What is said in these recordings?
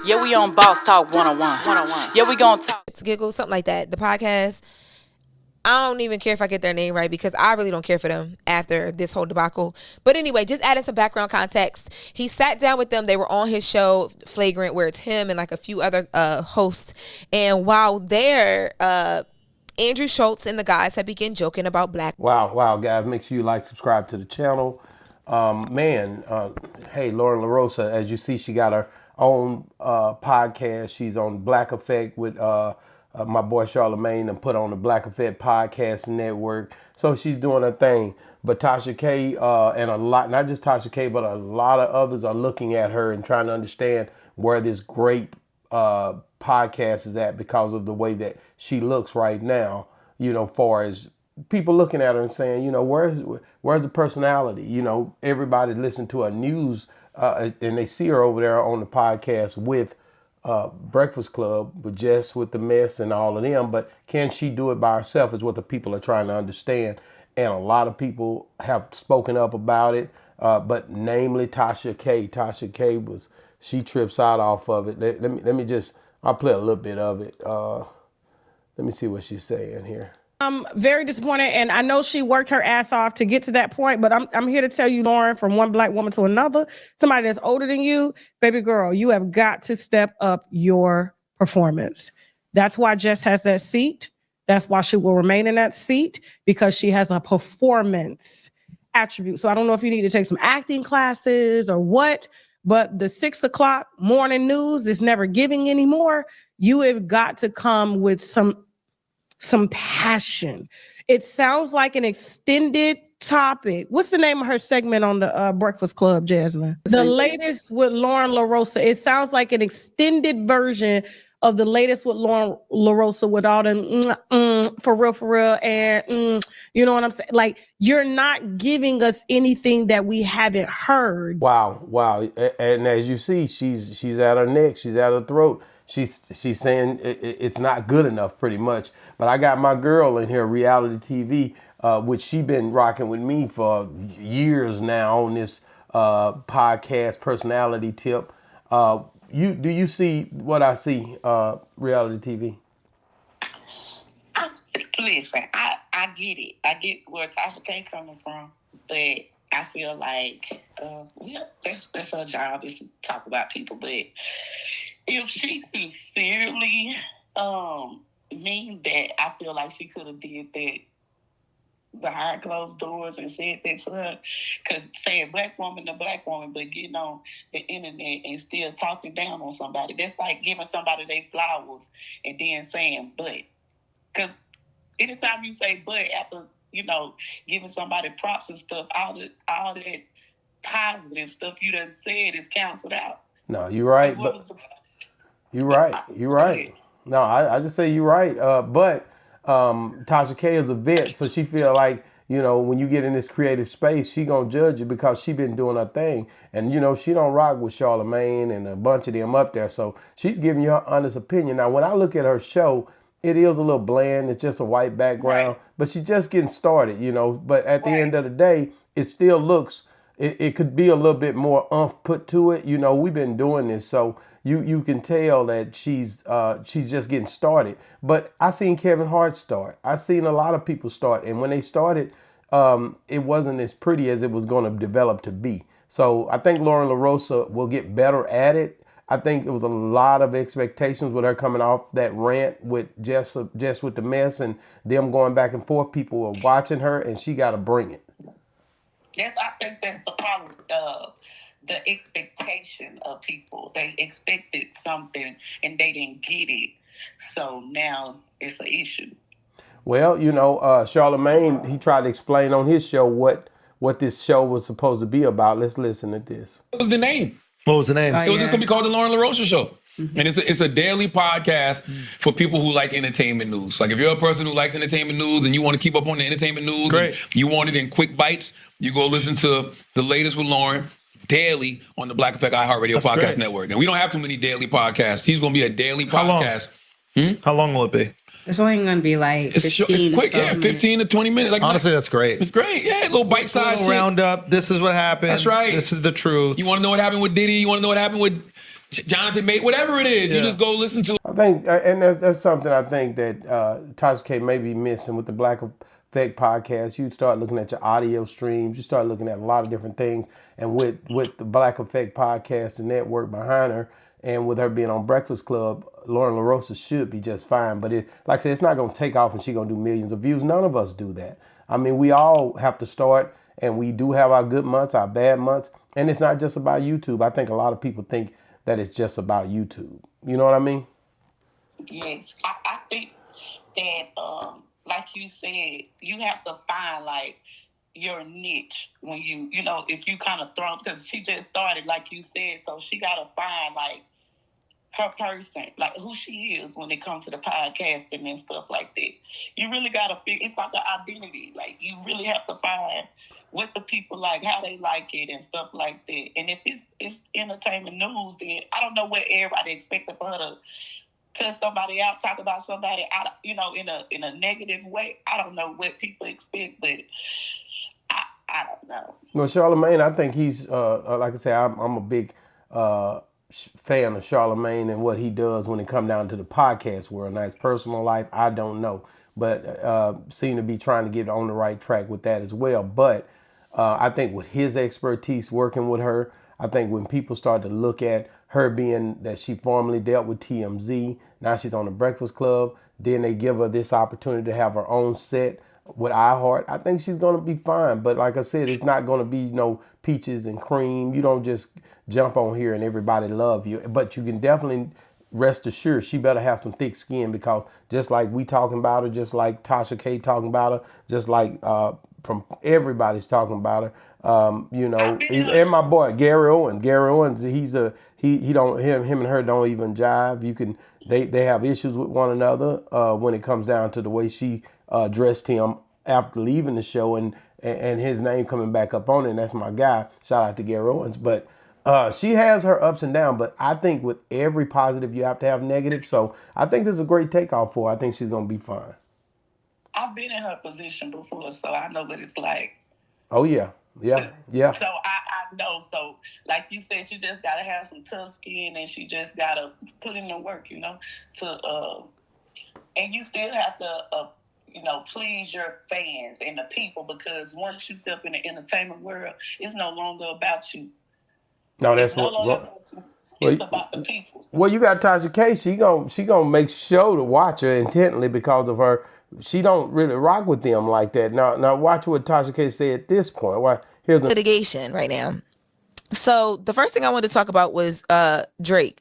Yeah, we on Boss Talk 101. Yeah, we gonna talk. Giggle, something like that. The podcast. I don't even care if I get their name right because I really don't care for them after this whole debacle. But anyway, just adding some background context. He sat down with them. They were on his show, Flagrant, where it's him and like a few other hosts. And while there, Andrew Schultz and the guys have begun joking about black. Wow, guys. Make sure you like, subscribe to the channel. Hey, Loren LoRosa, as you see, she got her own podcast. She's on Black Effect with my boy Charlamagne and put on the Black Effect Podcast Network. So she's doing her thing. But Tasha K and a lot, not just Tasha K, but a lot of others are looking at her and trying to understand where this great podcast is at because of the way that she looks right now, you know, far as people looking at her and saying, you know, where's the personality? You know, everybody listen to her news and they see her over there on the podcast with Breakfast Club with Jess with the mess and all of them, but can she do it by herself is what the people are trying to understand. And a lot of people have spoken up about it, but namely Tasha K. Tasha K she trips out off of it. Let me just, I'll play a little bit of it. Let me see what she's saying here. I'm very disappointed, and I know she worked her ass off to get to that point, but I'm here to tell you, Loren, from one black woman to another, somebody that's older than you, baby girl, you have got to step up your performance. That's why Jess has that seat. That's why she will remain in that seat, because she has a performance attribute. So I don't know if you need to take some acting classes or what, but the 6 o'clock morning news is never giving anymore. You have got to come with some passion. It sounds like an extended topic. What's the name of her segment on the Breakfast Club, Jasmine? The latest with Loren LoRosa. It sounds like an extended version of the latest with Loren LoRosa with all the for real, and you know what I'm saying? Like, you're not giving us anything that we haven't heard. Wow. And as you see, she's at her neck, she's at her throat. She's saying it's not good enough, pretty much. But I got my girl in here, Reality TV, which she been rocking with me for years now on this podcast personality tip. Do you see what I see, Reality TV? Listen, I get it. I get where Tasha K coming from, but I feel like, that's her job, is to talk about people. But if she sincerely mean that, I feel like she could have did that behind closed doors and said that to her. Because saying black woman to black woman, but getting on the internet and still talking down on somebody, that's like giving somebody their flowers and then saying but. Because anytime you say but after, you know, giving somebody props and stuff, all that positive stuff you done said is canceled out. No, you're right. You're right. No, I just say you're right. But Tasha K is a vet, so she feel like, you know, when you get in this creative space, she gonna judge you because she been doing her thing. And, you know, she don't rock with Charlamagne and a bunch of them up there. So she's giving you her honest opinion. Now, when I look at her show, it is a little bland. It's just a white background. Right. But she's just getting started, you know. But at the end of the day, it still looks, it could be a little bit more oomph put to it. You know, we've been doing this, so you can tell that she's just getting started. But I seen Kevin Hart start. I seen a lot of people start, and when they started, it wasn't as pretty as it was going to develop to be. So I think Loren LoRosa will get better at it. I think it was a lot of expectations with her coming off that rant with Jess with the mess and them going back and forth. People were watching her, and she got to bring it. Yes, I think that's the problem. The expectation of people. They expected something and they didn't get it. So now it's an issue. Well, you know, Charlamagne, he tried to explain on his show what this show was supposed to be about. Let's listen to this. What was the name? What was the name? It was just going to be called the Loren LoRosa Show. Mm-hmm. And it's a daily podcast for people who like entertainment news. Like, if you're a person who likes entertainment news and you want to keep up on the entertainment news, and you want it in quick bites, you go listen to the latest with Loren daily on the Black Effect iHeartRadio Podcast Network. And we don't have too many daily podcasts. He's going to be a daily podcast. How long will it be? It's only going to be like 15 it's quick, to 15 to 20 minutes. Like, honestly, that's great. It's great, yeah. Little bite-sized shit. Roundup. This is what happened. That's right. This is the truth. You want to know what happened with Diddy? You want to know what happened with Jonathan made, whatever it is, you just go listen to. I think, and that's something I think that Tasha K may be missing with the Black Effect podcast. You start looking at your audio streams, you start looking at a lot of different things, and with the Black Effect podcast, the network behind her, and with her being on Breakfast Club, Loren LoRosa should be just fine. But like I said, it's not going to take off and she's going to do millions of views. None of us do that. I mean, we all have to start, and we do have our good months, our bad months, and it's not just about YouTube. I think a lot of people think that it's just about YouTube. You know what I mean? Yes, I think that, like you said, you have to find like your niche when you know, if you kind of throw, because she just started, like you said, so she got to find like her person, like who she is when it comes to the podcasting and stuff like that. You really got to figure, it's like an identity. Like you really have to find what the people like, how they like it and stuff like that. And if it's entertainment news, then I don't know what everybody expected for her to cuss somebody out, talk about somebody out, you know, in a negative way. I don't know what people expect, but I don't know. Well, Charlamagne, I think he's like I say, I'm a big fan of Charlamagne and what he does when it comes down to the podcast world. Now, his personal life, I don't know, but seem to be trying to get on the right track with that as well. But I think with his expertise working with her, I think when people start to look at her being that she formerly dealt with TMZ, now she's on the Breakfast Club, then they give her this opportunity to have her own set with iHeart, I think she's going to be fine. But like I said, it's not going to be no peaches and cream. You don't just jump on here and everybody love you. But you can definitely rest assured she better have some thick skin, because just like we talking about her, just like Tasha K talking about her, just like from everybody's talking about her, you know, and my boy Gary Owens, him and her don't even jive. They have issues with one another when it comes down to the way she dressed him after leaving the show, and his name coming back up on it. And that's my guy. Shout out to Gary Owens. But she has her ups and downs, but I think with every positive you have to have negative. So I think this is a great takeoff for her. I think she's going to be fine. I've been in her position before, so I know what it's like. Oh, yeah. Yeah. So I know. So like you said, she just got to have some tough skin, and she just got to put in the work, you know, and you still have to, you know, please your fans and the people, because once you step in the entertainment world, it's no longer about you. No, that's it's about the people. Well, you got Tasha K. She gonna make sure to watch her intently because of her. She don't really rock with them like that. Now watch what Tasha K said at this point. Here's the litigation right now. So the first thing I wanted to talk about was Drake.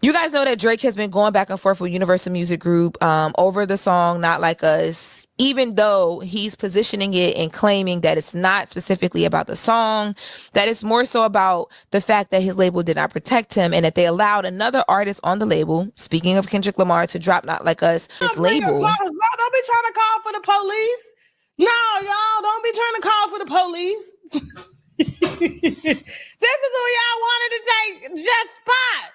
You guys know that Drake has been going back and forth with Universal Music Group over the song Not Like Us, even though he's positioning it and claiming that it's not specifically about the song, that it's more so about the fact that his label did not protect him, and that they allowed another artist on the label, speaking of Kendrick Lamar, to drop Not Like Us. This label. Don't be trying to call for the police. No, y'all, don't be trying to call for the police. This is who y'all wanted to take just spot.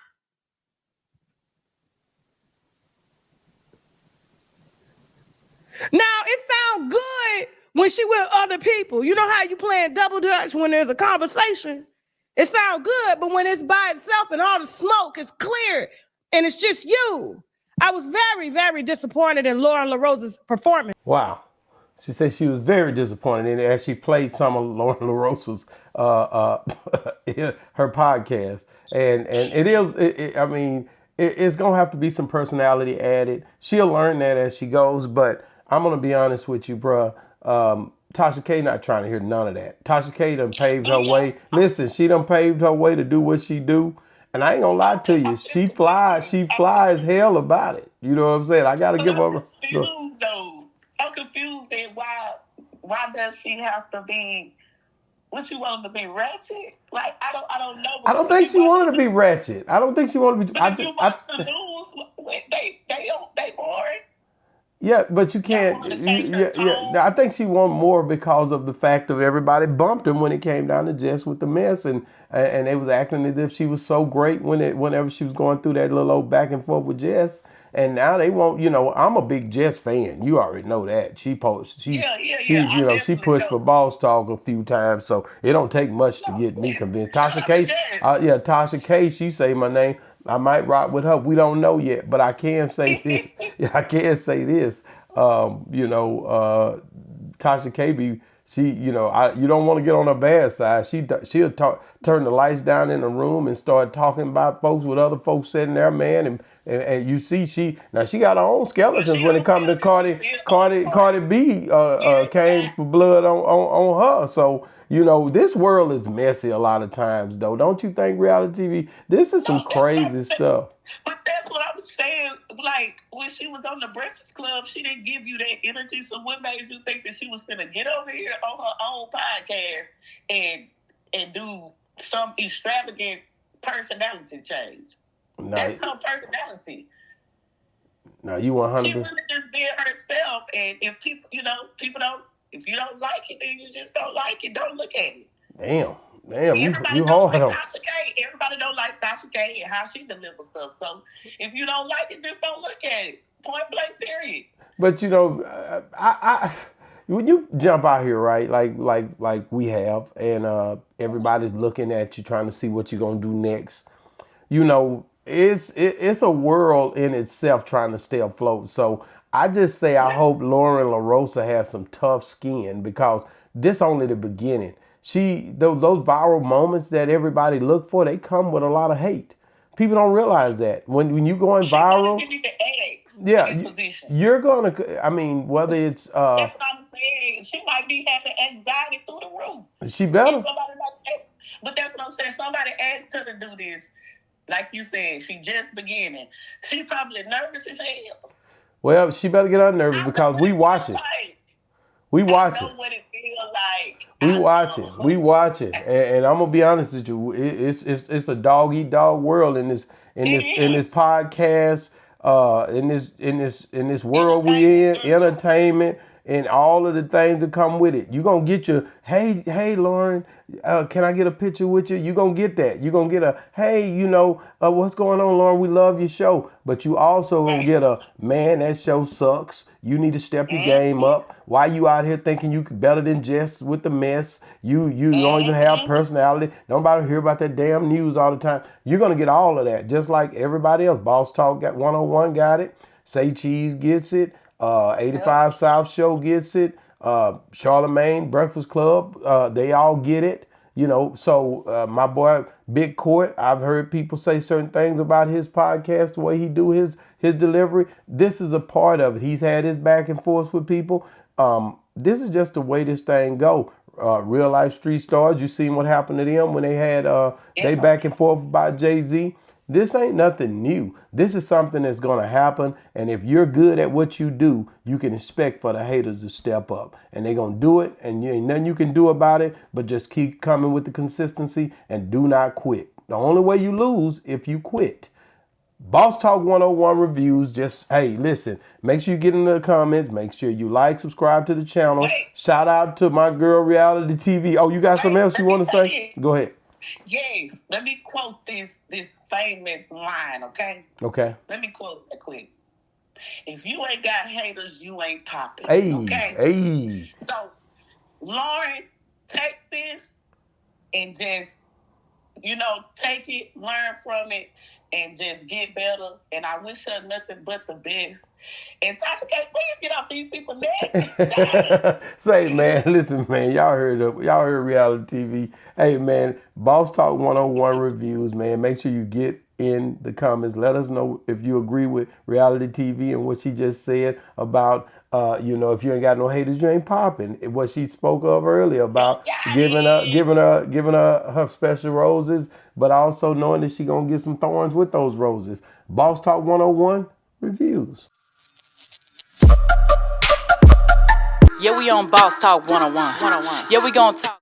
Now, it sounds good when she with other people. You know how you playing double dutch when there's a conversation? It sounds good, but when it's by itself and all the smoke is clear and it's just you. I was very, very disappointed in Loren LoRosa's performance. Wow. She said she was very disappointed in it as she played some of Loren LoRosa's her podcast. And it is, I mean, it's going to have to be some personality added. She'll learn that as she goes, but I'm going to be honest with you, bruh. Tasha K not trying to hear none of that. Tasha K done paved her way. Listen, she done paved her way to do what she do. And I ain't going to lie to you. She flies hell about it. You know what I'm saying? I got to give her. I'm confused at why does she have to be, what you want her to be, ratchet? Like, I don't know. I don't think she wanted to be ratchet. I don't think she wanted to be. But if you watch the news, they boring. Yeah, but you can't. I think she won more because of the fact of everybody bumped him when it came down to Jess with the mess, and they was acting as if she was so great whenever she was going through that little old back and forth with Jess. And now they want, I'm a big Jess fan. You already know that. She pushed for Boss Talk a few times, so it don't take much to get me convinced. Tasha K, Tasha K, she say my name. I might rock with her. We don't know yet, but I can say this. I can say this. Tasha K, you don't want to get on her bad side. She'll turn the lights down in the room and start talking about folks with other folks sitting there, man. And you see, she got her own skeletons when it comes to Cardi B came for blood on her. So, this world is messy a lot of times, though. Don't you think, reality TV? This is some crazy stuff. But that's what I'm saying. Like, when she was on the Breakfast Club, she didn't give you that energy. So what made you think that she was going to get over here on her own podcast and do some extravagant personality change? That's her personality. No, you 100%. She really just did herself. And if people, if you don't like it, then you just don't like it. Don't look at it. Damn, you hard on Tasha K. Everybody don't like Tasha K and how she delivers stuff. So if you don't like it, just don't look at it. Point blank, period. But I when you jump out here, right? Like we have, and everybody's looking at you, trying to see what you're gonna do next. It's a world in itself trying to stay afloat. So I just say I hope Loren LoRosa has some tough skin, because this only the beginning. Those viral moments that everybody look for, they come with a lot of hate. People don't realize that when you going viral, you're gonna. I mean, whether it's that's what I'm saying. She might be having anxiety through the roof. She better. But that's what I'm saying. Somebody asked her to do this. Like you said, she just beginning. She probably nervous as hell. Well, she better get her nervous, because we watch it. We watch it. I know what it feels like. We watch it, and I'm gonna be honest with you. It's a dog eat dog world in this podcast, in this world we in, entertainment, and all of the things that come with it. You gonna get your hey Loren, can I get a picture with you? You gonna get that. You gonna get a hey, what's going on, Loren? We love your show. But you also gonna get a man, that show sucks. You need to step your game up. Why you out here thinking you better than Jess with the mess? You don't even have personality. Nobody hear about that damn news all the time. You're gonna get all of that, just like everybody else. Boss Talk got 101 got it. Say Cheese gets it. 85 South Show gets it. Charlamagne, Breakfast Club, they all get it. So my boy Big Court, I've heard people say certain things about his podcast, the way he do his delivery. This is a part of it. He's had his back and forth with people. This is just the way this thing go. Real life street stars, you seen what happened to them when they had they back and forth about Jay-Z. This ain't nothing new. This is something that's going to happen. And if you're good at what you do, you can expect for the haters to step up. And they're going to do it. And you ain't nothing you can do about it, but just keep coming with the consistency and do not quit. The only way you lose if you quit. Boss Talk 101 reviews. Just, hey, listen, make sure you get in the comments. Make sure you like, subscribe to the channel. Shout out to my girl, Reality TV. Oh, you got something else you want to say? Go ahead. Yes, let me quote this famous line, okay? Okay. Let me quote it quick. If you ain't got haters, you ain't popping. Hey, okay? Hey. So, Loren, take this and just, take it, learn from it, and just get better. And I wish her nothing but the best. And Tasha K, please get off these people's neck. Say, man, listen, man, y'all heard Reality TV. Hey, man, Boss Talk 101 reviews, man. Make sure you get in the comments. Let us know if you agree with Reality TV and what she just said about, if you ain't got no haters, you ain't popping. What she spoke of earlier about giving her special roses, but also knowing that she gonna get some thorns with those roses. Boss Talk 101 reviews. Yeah, we on Boss Talk 101. Yeah, we gonna talk.